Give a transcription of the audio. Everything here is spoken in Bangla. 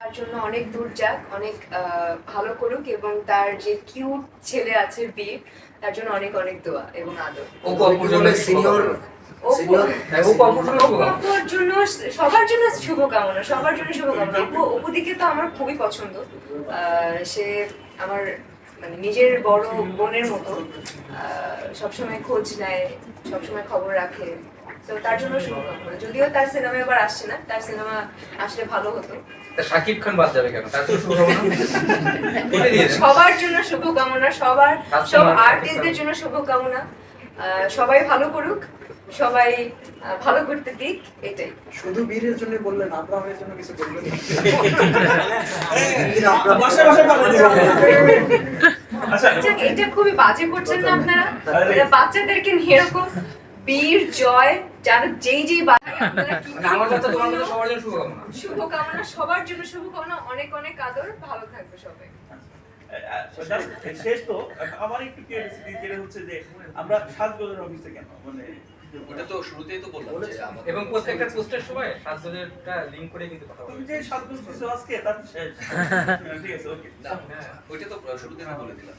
তার জন্য অনেক দূর যাক, অনেক ভালো করুক এবং তার যে কিউট ছেলে আছে বীর, তার জন্য অনেক অনেক দোয়া এবং আদর। অপুর জন্য সবার জন্য শুভকামনা, সবার জন্য শুভকামনা। অপুদিকে তো আমার খুবই পছন্দ। সে আমার মানে নিজের বড় বোনের মতো, সবসময় খোঁজ নেয়, সবসময় খবর রাখে। তো তার জন্য শুভকামনা। যদিও তার সিনেমা এবার আসছে না, তার সিনেমা আসলে ভালো হতো। শাকিব খান বাদ যাবে কেন? তার তো শুভকামনা। সবার জন্য শুভকামনা, সব আর্টিস্টদের জন্য শুভকামনা। সবাই ভালো করুক, সবাই ভালো করতে দিক, এটাই। শুধু বীরের জন্য বললেন, আব্রাহামের জন্য কিছু বললেন? এটা খুবই বাজে করছেন না আপনারা? বাচ্চাদেরকে নিয়ে এরকম বীর, জয়, যারা যেই শুভকামনা, সবার জন্য শুভকামনা, অনেক অনেক আদর, ভালো থাকবে সবাই। শেষ তো আমার একটু কিউরিওসিটি যেটা হচ্ছে যে আমরা সাজগোজের অফিসে কেন, মানে ওটা তো শুরুতেই তো বললাম যে এবং প্রত্যেকটা পোস্টের সময় সাজগোজেরটা লিংক করে কিন্তু কথা তুমি যে সাজগোজ দিছো আজকে তার শেষ। ঠিক আছে, ওকে। ওইটা তো শুরুতেই তো বলে দিলাম।